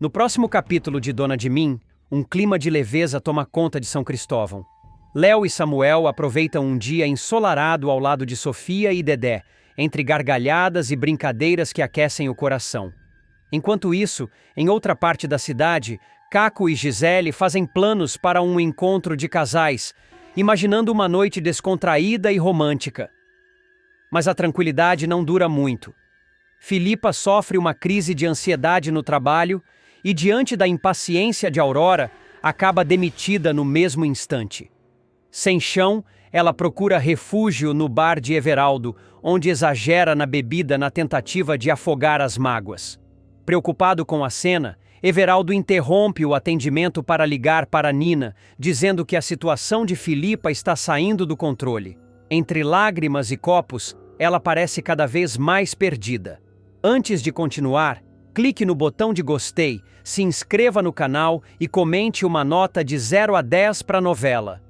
No próximo capítulo de Dona de Mim, um clima de leveza toma conta de São Cristóvão. Léo e Samuel aproveitam um dia ensolarado ao lado de Sofia e Dedé, entre gargalhadas e brincadeiras que aquecem o coração. Enquanto isso, em outra parte da cidade, Caco e Gisele fazem planos para um encontro de casais, imaginando uma noite descontraída e romântica. Mas a tranquilidade não dura muito. Filipa sofre uma crise de ansiedade no trabalho e, diante da impaciência de Aurora, acaba demitida no mesmo instante. Sem chão, ela procura refúgio no bar de Everaldo, onde exagera na bebida na tentativa de afogar as mágoas. Preocupado com a cena, Everaldo interrompe o atendimento para ligar para Nina, dizendo que a situação de Filipa está saindo do controle. Entre lágrimas e copos, ela parece cada vez mais perdida. Antes de continuar, clique no botão de gostei, se inscreva no canal e comente uma nota de 0 a 10 para a novela.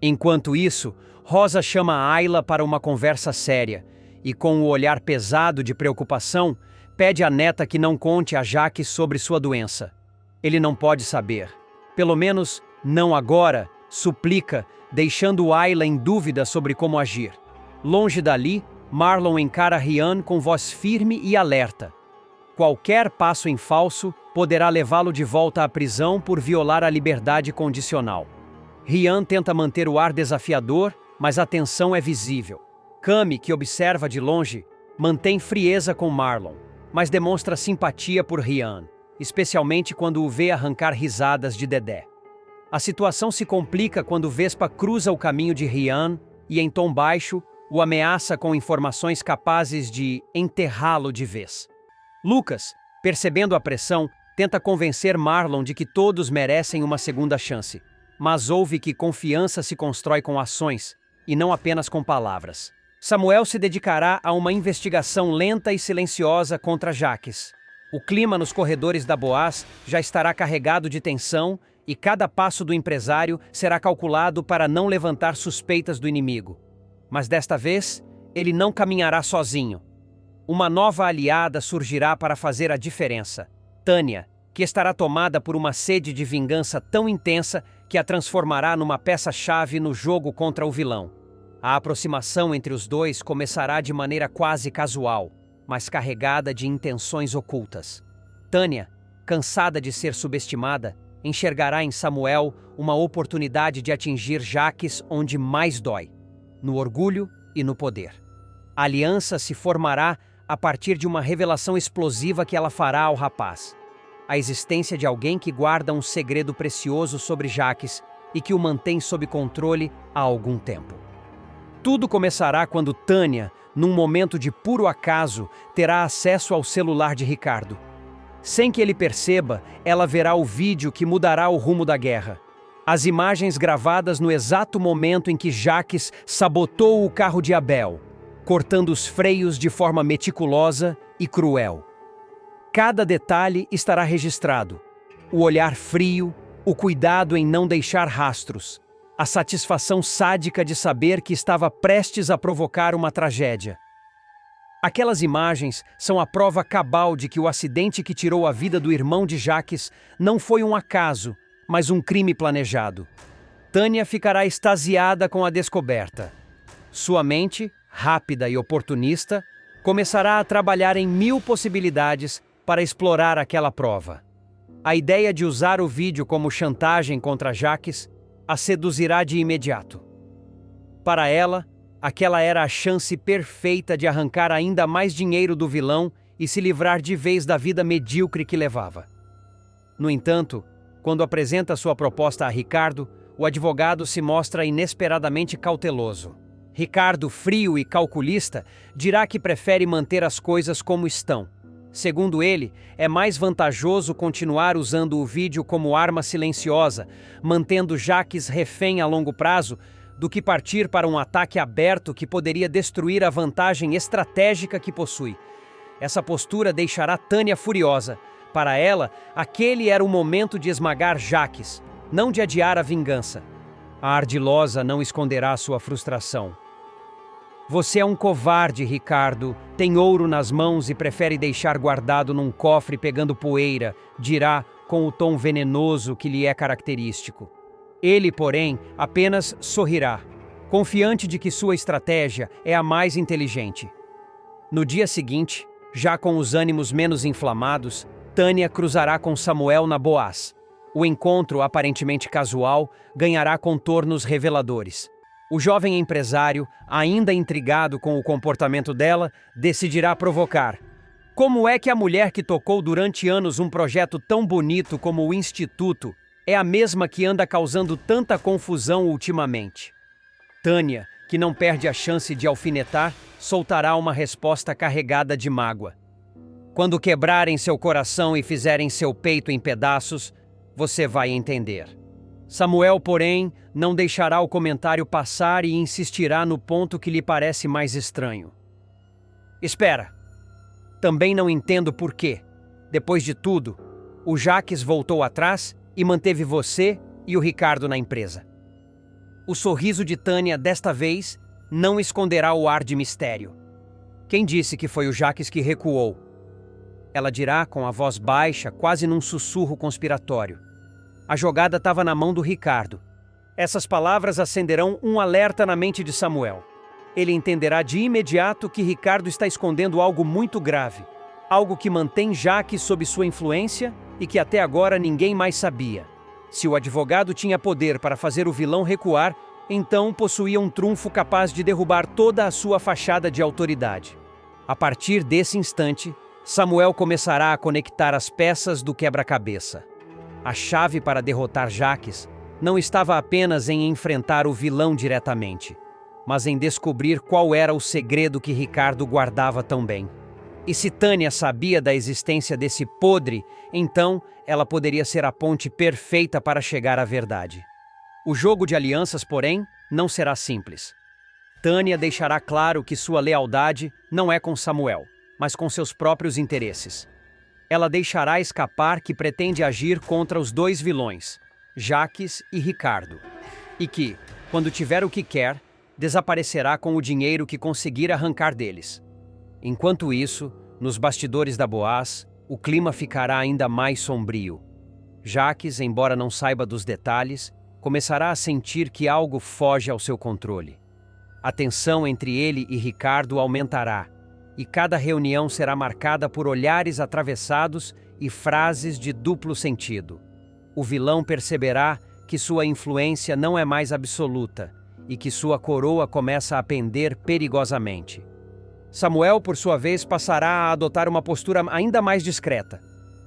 Enquanto isso, Rosa chama Ayla para uma conversa séria e, com o olhar pesado de preocupação, pede à neta que não conte a Jaques sobre sua doença. Ele não pode saber. Pelo menos, não agora, suplica, deixando Ayla em dúvida sobre como agir. Longe dali, Marlon encara Rian com voz firme e alerta. Qualquer passo em falso poderá levá-lo de volta à prisão por violar a liberdade condicional. Rian tenta manter o ar desafiador, mas a tensão é visível. Cami, que observa de longe, mantém frieza com Marlon, mas demonstra simpatia por Rian, especialmente quando o vê arrancar risadas de Dedé. A situação se complica quando Vespa cruza o caminho de Rian e, em tom baixo, o ameaça com informações capazes de enterrá-lo de vez. Lucas, percebendo a pressão, tenta convencer Marlon de que todos merecem uma segunda chance, mas ouve que confiança se constrói com ações, e não apenas com palavras. Samuel se dedicará a uma investigação lenta e silenciosa contra Jaques. O clima nos corredores da Boaz já estará carregado de tensão e cada passo do empresário será calculado para não levantar suspeitas do inimigo. Mas desta vez, ele não caminhará sozinho. Uma nova aliada surgirá para fazer a diferença. Tânia, que estará tomada por uma sede de vingança tão intensa que a transformará numa peça-chave no jogo contra o vilão. A aproximação entre os dois começará de maneira quase casual, mas carregada de intenções ocultas. Tânia, cansada de ser subestimada, enxergará em Samuel uma oportunidade de atingir Jaques onde mais dói, no orgulho e no poder. A aliança se formará a partir de uma revelação explosiva que ela fará ao rapaz. A existência de alguém que guarda um segredo precioso sobre Jaques e que o mantém sob controle há algum tempo. Tudo começará quando Tânia, num momento de puro acaso, terá acesso ao celular de Ricardo. Sem que ele perceba, ela verá o vídeo que mudará o rumo da guerra. As imagens gravadas no exato momento em que Jaques sabotou o carro de Abel, cortando os freios de forma meticulosa e cruel. Cada detalhe estará registrado. O olhar frio, o cuidado em não deixar rastros, a satisfação sádica de saber que estava prestes a provocar uma tragédia. Aquelas imagens são a prova cabal de que o acidente que tirou a vida do irmão de Jaques não foi um acaso, mas um crime planejado. Tânia ficará extasiada com a descoberta. Sua mente, rápida e oportunista, começará a trabalhar em 1000 possibilidades para explorar aquela prova. A ideia de usar o vídeo como chantagem contra Jaques a seduzirá de imediato. Para ela, aquela era a chance perfeita de arrancar ainda mais dinheiro do vilão e se livrar de vez da vida medíocre que levava. No entanto, quando apresenta sua proposta a Ricardo, o advogado se mostra inesperadamente cauteloso. Ricardo, frio e calculista, dirá que prefere manter as coisas como estão. Segundo ele, é mais vantajoso continuar usando o vídeo como arma silenciosa, mantendo Jaques refém a longo prazo, do que partir para um ataque aberto que poderia destruir a vantagem estratégica que possui. Essa postura deixará Tânia furiosa. Para ela, aquele era o momento de esmagar Jaques, não de adiar a vingança. A ardilosa não esconderá sua frustração. Você é um covarde, Ricardo. Tem ouro nas mãos e prefere deixar guardado num cofre pegando poeira, dirá, com o tom venenoso que lhe é característico. Ele, porém, apenas sorrirá, confiante de que sua estratégia é a mais inteligente. No dia seguinte, já com os ânimos menos inflamados, Tânia cruzará com Samuel na Boaz. O encontro, aparentemente casual, ganhará contornos reveladores. O jovem empresário, ainda intrigado com o comportamento dela, decidirá provocar. Como é que a mulher que tocou durante anos um projeto tão bonito como o Instituto é a mesma que anda causando tanta confusão ultimamente? Tânia, que não perde a chance de alfinetar, soltará uma resposta carregada de mágoa. Quando quebrarem seu coração e fizerem seu peito em pedaços, você vai entender. Samuel, porém, não deixará o comentário passar e insistirá no ponto que lhe parece mais estranho. Espera. Também não entendo por quê. Depois de tudo, o Jaques voltou atrás e manteve você e o Ricardo na empresa. O sorriso de Tânia, desta vez, não esconderá o ar de mistério. Quem disse que foi o Jaques que recuou? Ela dirá com a voz baixa, quase num sussurro conspiratório. A jogada estava na mão do Ricardo. Essas palavras acenderão um alerta na mente de Samuel. Ele entenderá de imediato que Ricardo está escondendo algo muito grave, algo que mantém Jaques sob sua influência e que até agora ninguém mais sabia. Se o advogado tinha poder para fazer o vilão recuar, então possuía um trunfo capaz de derrubar toda a sua fachada de autoridade. A partir desse instante, Samuel começará a conectar as peças do quebra-cabeça. A chave para derrotar Jaques não estava apenas em enfrentar o vilão diretamente, mas em descobrir qual era o segredo que Ricardo guardava tão bem. E se Tânia sabia da existência desse podre, então ela poderia ser a ponte perfeita para chegar à verdade. O jogo de alianças, porém, não será simples. Tânia deixará claro que sua lealdade não é com Samuel, mas com seus próprios interesses. Ela deixará escapar que pretende agir contra os dois vilões, Jaques e Ricardo, e que, quando tiver o que quer, desaparecerá com o dinheiro que conseguir arrancar deles. Enquanto isso, nos bastidores da Boaz, o clima ficará ainda mais sombrio. Jaques, embora não saiba dos detalhes, começará a sentir que algo foge ao seu controle. A tensão entre ele e Ricardo aumentará, e cada reunião será marcada por olhares atravessados e frases de duplo sentido. O vilão perceberá que sua influência não é mais absoluta e que sua coroa começa a pender perigosamente. Samuel, por sua vez, passará a adotar uma postura ainda mais discreta.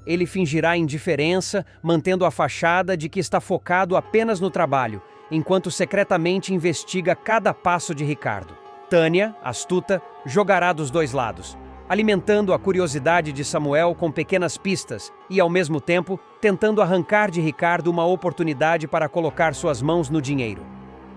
Ele fingirá indiferença, mantendo a fachada de que está focado apenas no trabalho, enquanto secretamente investiga cada passo de Ricardo. Tânia, astuta, jogará dos dois lados, alimentando a curiosidade de Samuel com pequenas pistas e, ao mesmo tempo, tentando arrancar de Ricardo uma oportunidade para colocar suas mãos no dinheiro.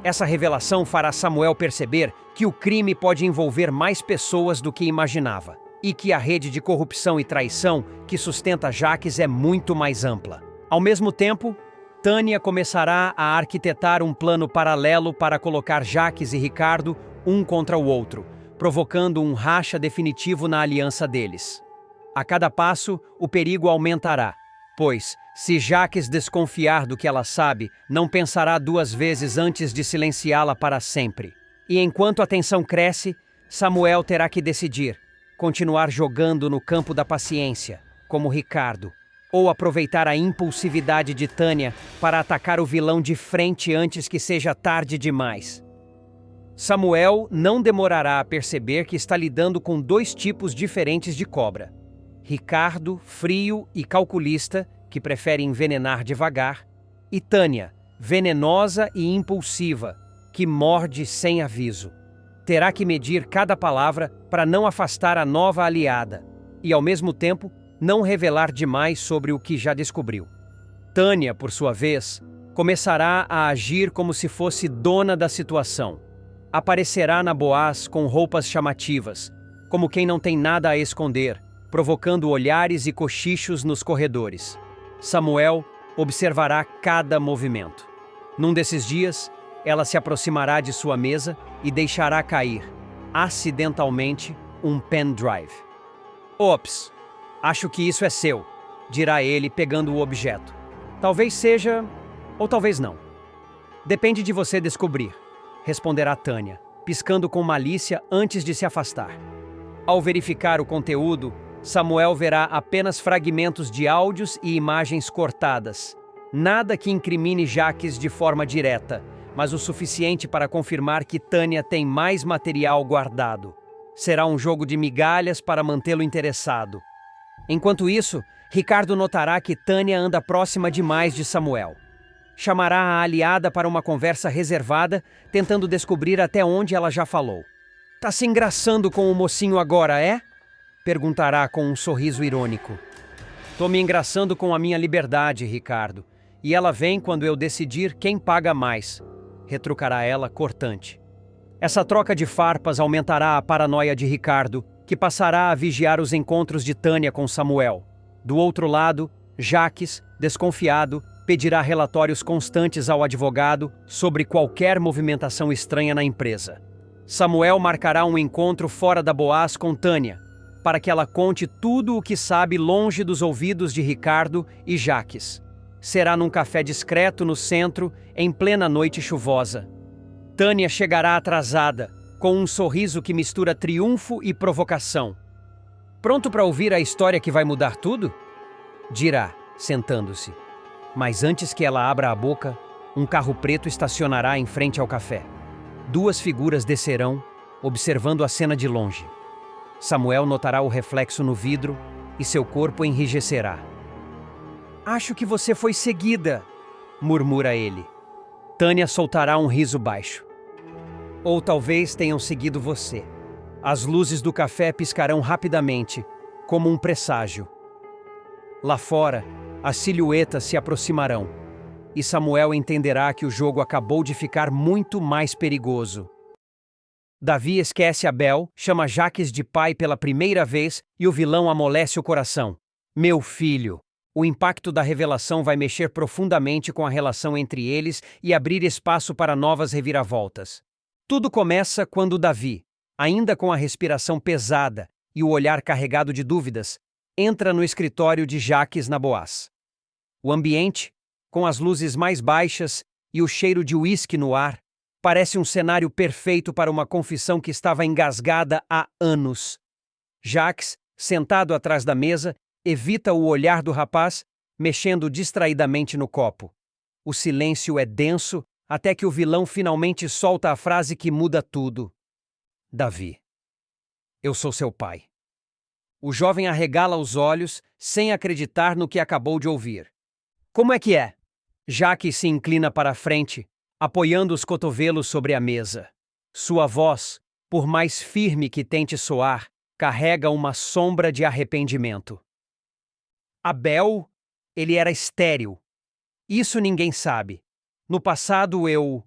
Essa revelação fará Samuel perceber que o crime pode envolver mais pessoas do que imaginava e que a rede de corrupção e traição que sustenta Jaques é muito mais ampla. Ao mesmo tempo, Tânia começará a arquitetar um plano paralelo para colocar Jaques e Ricardo um contra o outro, provocando um racha definitivo na aliança deles. A cada passo, o perigo aumentará, pois, se Jaques desconfiar do que ela sabe, não pensará duas vezes antes de silenciá-la para sempre. E enquanto a tensão cresce, Samuel terá que decidir: continuar jogando no campo da paciência, como Ricardo, ou aproveitar a impulsividade de Tânia para atacar o vilão de frente antes que seja tarde demais. Samuel não demorará a perceber que está lidando com dois tipos diferentes de cobra. Ricardo, frio e calculista, que prefere envenenar devagar, e Tânia, venenosa e impulsiva, que morde sem aviso. Terá que medir cada palavra para não afastar a nova aliada e, ao mesmo tempo, não revelar demais sobre o que já descobriu. Tânia, por sua vez, começará a agir como se fosse dona da situação. Aparecerá na Boaz com roupas chamativas, como quem não tem nada a esconder, provocando olhares e cochichos nos corredores. Samuel observará cada movimento. Num desses dias, ela se aproximará de sua mesa e deixará cair, acidentalmente, um pendrive. Ops, acho que isso é seu. dirá ele, pegando o objeto. Talvez seja, ou talvez não. Depende de você descobrir, responderá Tânia, piscando com malícia antes de se afastar. Ao verificar o conteúdo, Samuel verá apenas fragmentos de áudios e imagens cortadas. Nada que incrimine Jacques de forma direta, mas o suficiente para confirmar que Tânia tem mais material guardado. Será um jogo de migalhas para mantê-lo interessado. Enquanto isso, Ricardo notará que Tânia anda próxima demais de Samuel. Chamará a aliada para uma conversa reservada, tentando descobrir até onde ela já falou. Tá se engraçando com o mocinho agora, é? Perguntará com um sorriso irônico. Tô me engraçando com a minha liberdade, Ricardo. E ela vem quando eu decidir quem paga mais, retrucará ela cortante. Essa troca de farpas aumentará a paranoia de Ricardo, que passará a vigiar os encontros de Tânia com Samuel. Do outro lado, Jacques, desconfiado, pedirá relatórios constantes ao advogado sobre qualquer movimentação estranha na empresa. Samuel marcará um encontro fora da Boaz com Tânia, para que ela conte tudo o que sabe longe dos ouvidos de Ricardo e Jacques. Será num café discreto no centro, em plena noite chuvosa. Tânia chegará atrasada, com um sorriso que mistura triunfo e provocação. Pronto para ouvir a história que vai mudar tudo? Dirá, sentando-se. Mas antes que ela abra a boca, um carro preto estacionará em frente ao café. 2 figuras descerão, observando a cena de longe. Samuel notará o reflexo no vidro e seu corpo enrijecerá. Acho que você foi seguida, murmura ele. Tânia soltará um riso baixo. Ou talvez tenham seguido você. As luzes do café piscarão rapidamente, como um presságio. Lá fora, as silhuetas se aproximarão, e Samuel entenderá que o jogo acabou de ficar muito mais perigoso. Davi esquece Abel, chama Jacques de pai pela primeira vez e o vilão amolece o coração. Meu filho! O impacto da revelação vai mexer profundamente com a relação entre eles e abrir espaço para novas reviravoltas. Tudo começa quando Davi, ainda com a respiração pesada e o olhar carregado de dúvidas, entra no escritório de Jacques na Boaz. O ambiente, com as luzes mais baixas e o cheiro de uísque no ar, parece um cenário perfeito para uma confissão que estava engasgada há anos. Jacques, sentado atrás da mesa, evita o olhar do rapaz, mexendo distraidamente no copo. O silêncio é denso até que o vilão finalmente solta a frase que muda tudo. Davi. Eu sou seu pai. O jovem arregala os olhos, sem acreditar no que acabou de ouvir. Como é que é? Jacques se inclina para a frente, apoiando os cotovelos sobre a mesa. Sua voz, por mais firme que tente soar, carrega uma sombra de arrependimento. Abel, ele era estéril. Isso ninguém sabe. No passado eu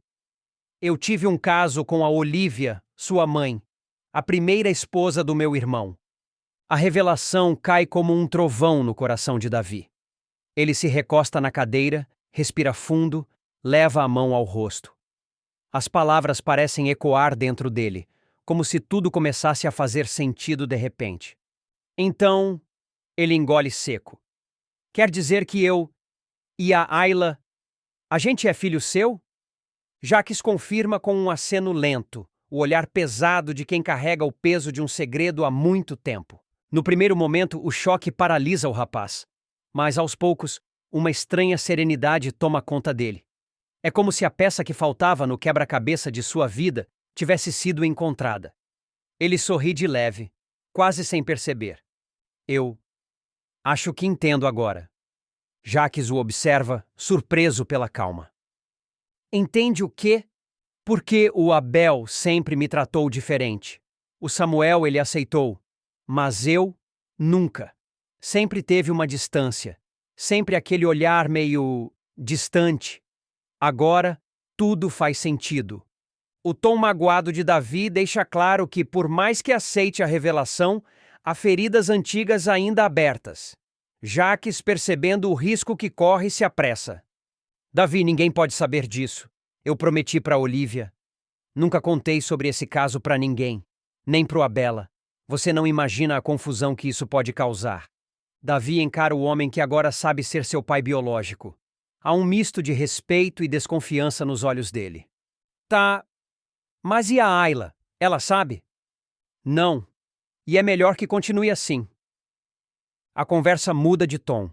tive um caso com a Olívia, sua mãe, a primeira esposa do meu irmão. A revelação cai como um trovão no coração de Davi. Ele se recosta na cadeira, respira fundo, leva a mão ao rosto. As palavras parecem ecoar dentro dele, como se tudo começasse a fazer sentido de repente. Então, ele engole seco. Quer dizer que eu e a Ayla, a gente é filho seu? Jacques confirma com um aceno lento, o olhar pesado de quem carrega o peso de um segredo há muito tempo. No primeiro momento, o choque paralisa o rapaz, mas aos poucos, uma estranha serenidade toma conta dele. É como se a peça que faltava no quebra-cabeça de sua vida tivesse sido encontrada. Ele sorri de leve, quase sem perceber. Eu acho que entendo agora. Jacques o observa, surpreso pela calma. Entende o quê? Porque o Abel sempre me tratou diferente. O Samuel ele aceitou, mas eu nunca. Sempre teve uma distância, sempre aquele olhar meio distante. Agora, tudo faz sentido. O tom magoado de Davi deixa claro que, por mais que aceite a revelação, há feridas antigas ainda abertas. Jacques, percebendo o risco que corre, se apressa. Davi, ninguém pode saber disso. Eu prometi para Olívia. Nunca contei sobre esse caso para ninguém, nem para o Abela. Você não imagina a confusão que isso pode causar. Davi encara o homem que agora sabe ser seu pai biológico. Há um misto de respeito e desconfiança nos olhos dele. Tá, mas e a Ayla? Ela sabe? Não. E é melhor que continue assim. A conversa muda de tom.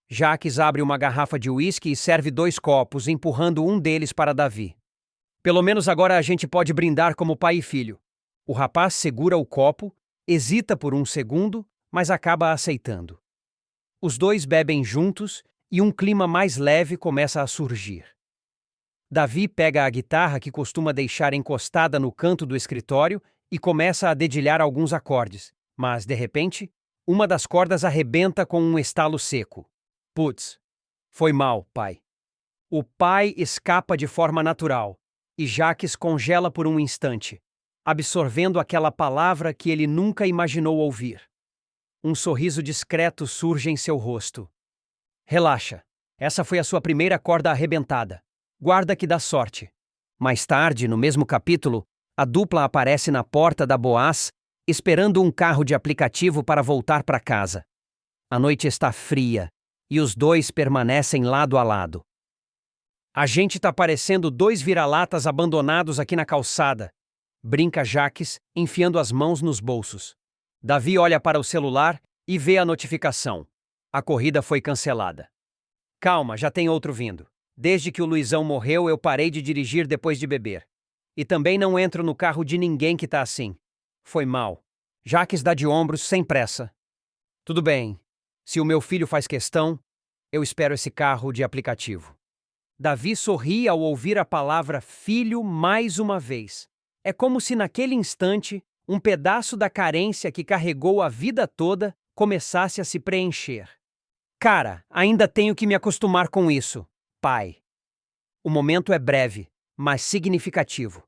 Jacques abre uma garrafa de uísque e serve 2 copos, empurrando um deles para Davi. Pelo menos agora a gente pode brindar como pai e filho. O rapaz segura o copo, hesita por um segundo, mas acaba aceitando. Os dois bebem juntos e um clima mais leve começa a surgir. Davi pega a guitarra que costuma deixar encostada no canto do escritório e começa a dedilhar alguns acordes, mas, de repente, uma das cordas arrebenta com um estalo seco. Putz, foi mal, pai. O pai escapa de forma natural e Jacques congela por um instante, absorvendo aquela palavra que ele nunca imaginou ouvir. Um sorriso discreto surge em seu rosto. Relaxa, essa foi a sua primeira corda arrebentada. Guarda que dá sorte. Mais tarde, no mesmo capítulo, a dupla aparece na porta da Boaz, esperando um carro de aplicativo para voltar para casa. A noite está fria e os dois permanecem lado a lado. A gente tá parecendo 2 vira-latas abandonados aqui na calçada, brinca Jacques, enfiando as mãos nos bolsos. Davi olha para o celular e vê a notificação. A corrida foi cancelada. Calma, já tem outro vindo. Desde que o Luizão morreu, eu parei de dirigir depois de beber. E também não entro no carro de ninguém que tá assim. Foi mal. Jacques dá de ombros, sem pressa. Tudo bem. Se o meu filho faz questão, eu espero esse carro de aplicativo. Davi sorri ao ouvir a palavra filho mais uma vez. É como se naquele instante, um pedaço da carência que carregou a vida toda começasse a se preencher. Cara, ainda tenho que me acostumar com isso, pai. O momento é breve, mas significativo.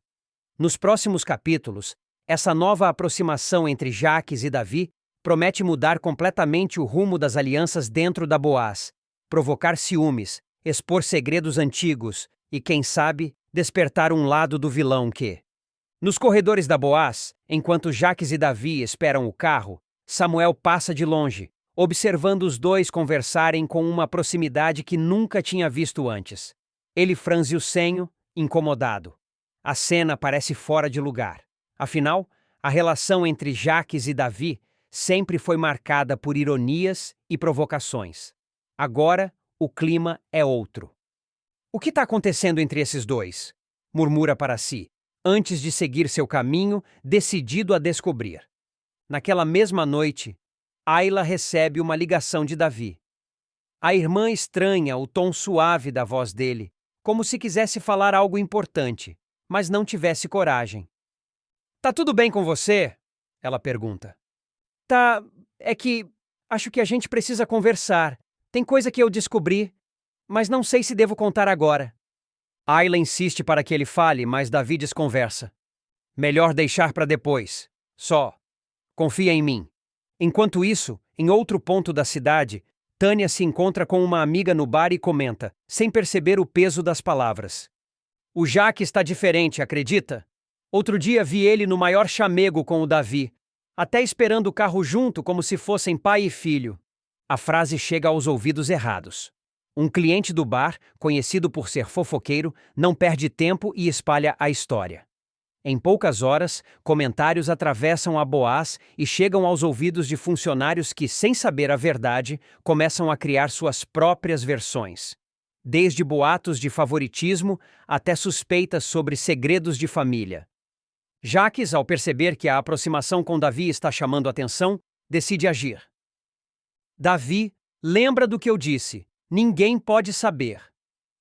Nos próximos capítulos, essa nova aproximação entre Jacques e Davi promete mudar completamente o rumo das alianças dentro da Boaz, provocar ciúmes, expor segredos antigos e, quem sabe, despertar um lado do vilão que... Nos corredores da Boaz, enquanto Jacques e Davi esperam o carro, Samuel passa de longe, observando os dois conversarem com uma proximidade que nunca tinha visto antes. Ele franze o senho, incomodado. A cena parece fora de lugar. Afinal, a relação entre Jacques e Davi sempre foi marcada por ironias e provocações. Agora, o clima é outro. O que está acontecendo entre esses dois? Murmura para si, antes de seguir seu caminho, decidido a descobrir. Naquela mesma noite, Ayla recebe uma ligação de Davi. A irmã estranha o tom suave da voz dele, como se quisesse falar algo importante, mas não tivesse coragem. Tá tudo bem com você? Ela pergunta. Tá, é que acho que a gente precisa conversar. Tem coisa que eu descobri, mas não sei se devo contar agora. Ayla insiste para que ele fale, mas Davi desconversa. Melhor deixar para depois. Só. Confia em mim. Enquanto isso, em outro ponto da cidade, Tânia se encontra com uma amiga no bar e comenta, sem perceber o peso das palavras. O Jaque está diferente, acredita? Outro dia vi ele no maior chamego com o Davi, até esperando o carro junto como se fossem pai e filho. A frase chega aos ouvidos errados. Um cliente do bar, conhecido por ser fofoqueiro, não perde tempo e espalha a história. Em poucas horas, comentários atravessam a Boaz e chegam aos ouvidos de funcionários que, sem saber a verdade, começam a criar suas próprias versões. Desde boatos de favoritismo até suspeitas sobre segredos de família. Jacques, ao perceber que a aproximação com Davi está chamando atenção, decide agir. Davi, lembra do que eu disse, ninguém pode saber.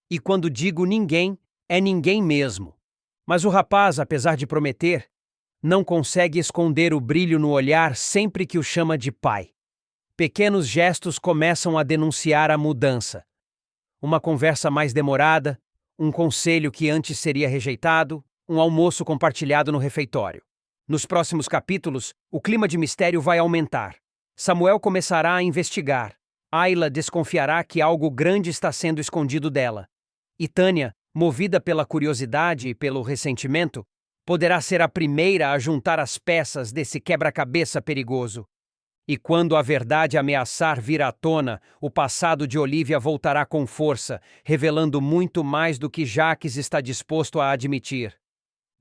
E quando digo ninguém, é ninguém mesmo. Mas o rapaz, apesar de prometer, não consegue esconder o brilho no olhar sempre que o chama de pai. Pequenos gestos começam a denunciar a mudança. Uma conversa mais demorada, um conselho que antes seria rejeitado, um almoço compartilhado no refeitório. Nos próximos capítulos, o clima de mistério vai aumentar. Samuel começará a investigar. Ayla desconfiará que algo grande está sendo escondido dela. E Tânia, movida pela curiosidade e pelo ressentimento, poderá ser a primeira a juntar as peças desse quebra-cabeça perigoso. E quando a verdade ameaçar vir à tona, o passado de Olivia voltará com força, revelando muito mais do que Jacques está disposto a admitir.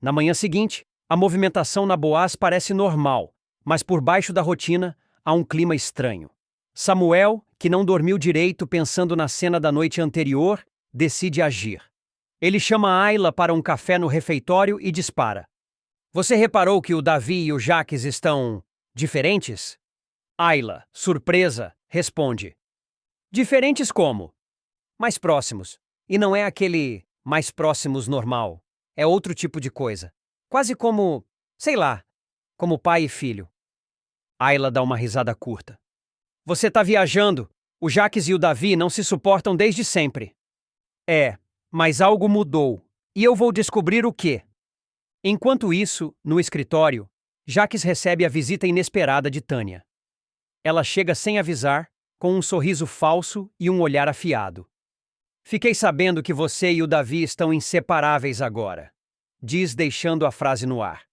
Na manhã seguinte, a movimentação na Boaz parece normal, mas por baixo da rotina há um clima estranho. Samuel, que não dormiu direito pensando na cena da noite anterior, decide agir. Ele chama Ayla para um café no refeitório e dispara. Você reparou que o Davi e o Jacques estão diferentes? Ayla, surpresa, responde. Diferentes como? Mais próximos. E não é aquele mais próximos normal. É outro tipo de coisa. Quase como, sei lá, como pai e filho. Ayla dá uma risada curta. Você tá viajando. O Jacques e o Davi não se suportam desde sempre. É, mas algo mudou. E eu vou descobrir o quê. Enquanto isso, no escritório, Jacques recebe a visita inesperada de Tânia. Ela chega sem avisar, com um sorriso falso e um olhar afiado. Fiquei sabendo que você e o Davi estão inseparáveis agora, diz deixando a frase no ar.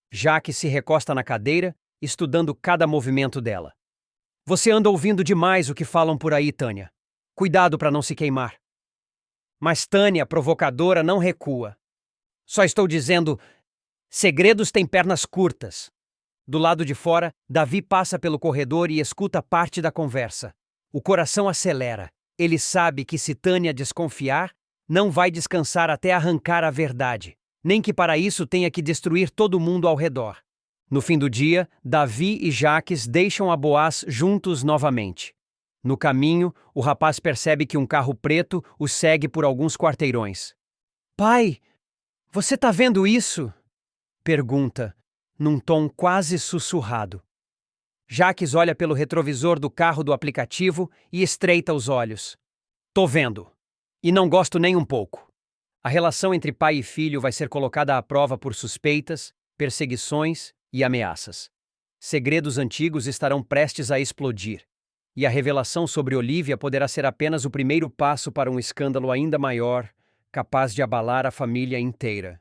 Jacques se recosta na cadeira, estudando cada movimento dela. Você anda ouvindo demais o que falam por aí, Tânia. Cuidado para não se queimar. Mas Tânia, provocadora, não recua. Só estou dizendo, segredos têm pernas curtas. Do lado de fora, Davi passa pelo corredor e escuta parte da conversa. O coração acelera. Ele sabe que se Tânia desconfiar, não vai descansar até arrancar a verdade, nem que para isso tenha que destruir todo mundo ao redor. No fim do dia, Davi e Jacques deixam a Boaz juntos novamente. No caminho, o rapaz percebe que um carro preto o segue por alguns quarteirões. Pai, você tá vendo isso? Pergunta, num tom quase sussurrado. Jacques olha pelo retrovisor do carro do aplicativo e estreita os olhos. Tô vendo. E não gosto nem um pouco. A relação entre pai e filho vai ser colocada à prova por suspeitas, perseguições e ameaças. Segredos antigos estarão prestes a explodir. E a revelação sobre Olivia poderá ser apenas o primeiro passo para um escândalo ainda maior, capaz de abalar a família inteira.